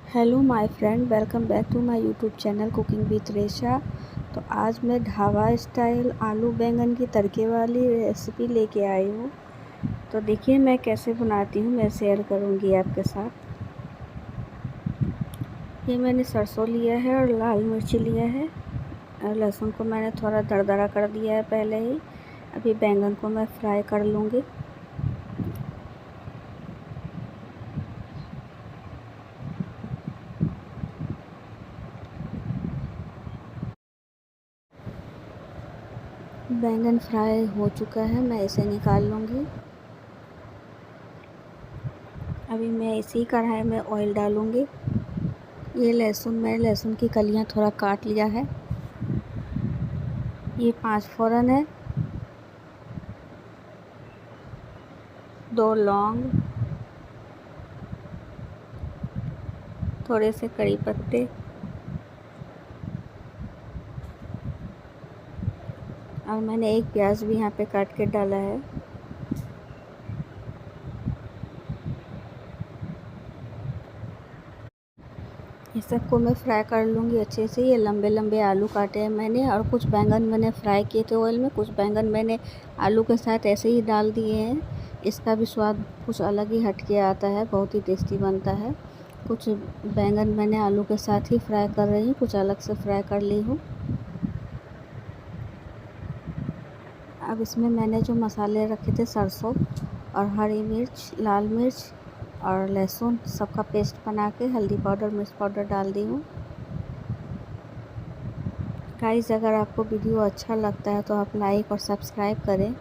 Hello my friend, welcome back to my YouTube channel cooking with Resha. तो आज मैं dhaba style आलू बैंगन की तड़के वाली रेसिपी लेके आई हूँ। तो देखिए मैं कैसे बनाती हूँ, मैं शेयर करूँगी आपके साथ। ये मैंने सरसों लिया है और लाल मिर्ची लिया है और लहसुन को मैंने थोड़ा दरदरा कर दिया है पहले ही। अभी बैंगन को मैं फ्राई कर लूँगी। बैंगन फ्राई हो चुका है, मैं इसे निकाल लूँगी। अभी मैं इसी कढ़ाई में ऑयल डालूँगी। ये मैंने लहसुन की कलियां थोड़ा काट लिया है। ये 5 फ़ोरन है, 2 लौंग, थोड़े से कड़ी पत्ते और मैंने एक प्याज भी यहाँ पे काट के डाला है। ये सबको मैं फ्राई कर लूँगी अच्छे से। ये लंबे लंबे आलू काटे हैं मैंने और कुछ बैंगन मैंने फ्राई किए थे ऑयल में, कुछ बैंगन मैंने आलू के साथ ऐसे ही डाल दिए हैं। इसका भी स्वाद कुछ अलग ही हट के आता है, बहुत ही टेस्टी बनता है। कुछ बैंगन मैंने आलू के साथ ही फ्राई कर रही हूँ, कुछ अलग से फ्राई कर ली हूँ। अब इसमें मैंने जो मसाले रखे थे, सरसों और हरी मिर्च, लाल मिर्च और लहसुन, सबका पेस्ट बना के हल्दी पाउडर, मिर्च पाउडर डाल दी हूँ। गाइस, अगर आपको वीडियो अच्छा लगता है तो आप लाइक और सब्सक्राइब करें।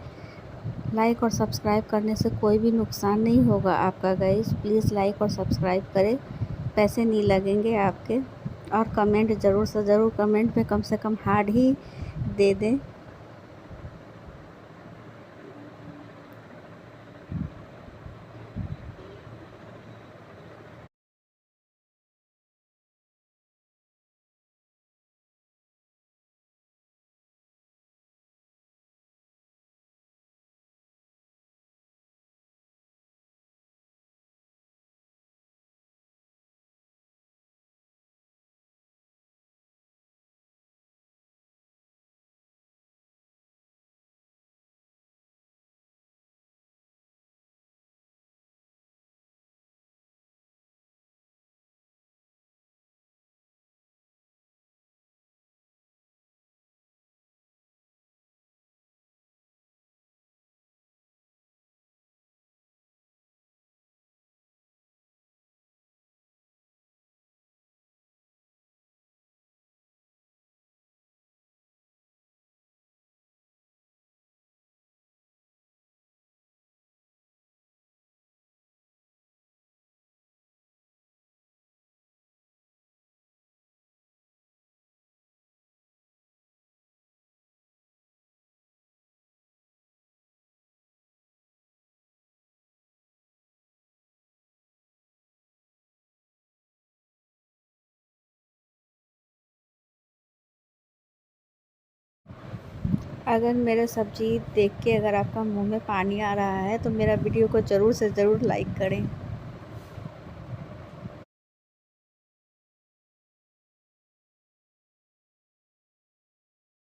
लाइक और सब्सक्राइब करने से कोई भी नुकसान नहीं होगा आपका। गाइस प्लीज़ लाइक और सब्सक्राइब करें, पैसे नहीं लगेंगे आपके। और कमेंट ज़रूर से ज़रूर, कमेंट में कम से कम हार्ड ही दे दें। अगर मेरा सब्ज़ी देख के अगर आपका मुंह में पानी आ रहा है तो मेरा वीडियो को ज़रूर से ज़रूर लाइक करें।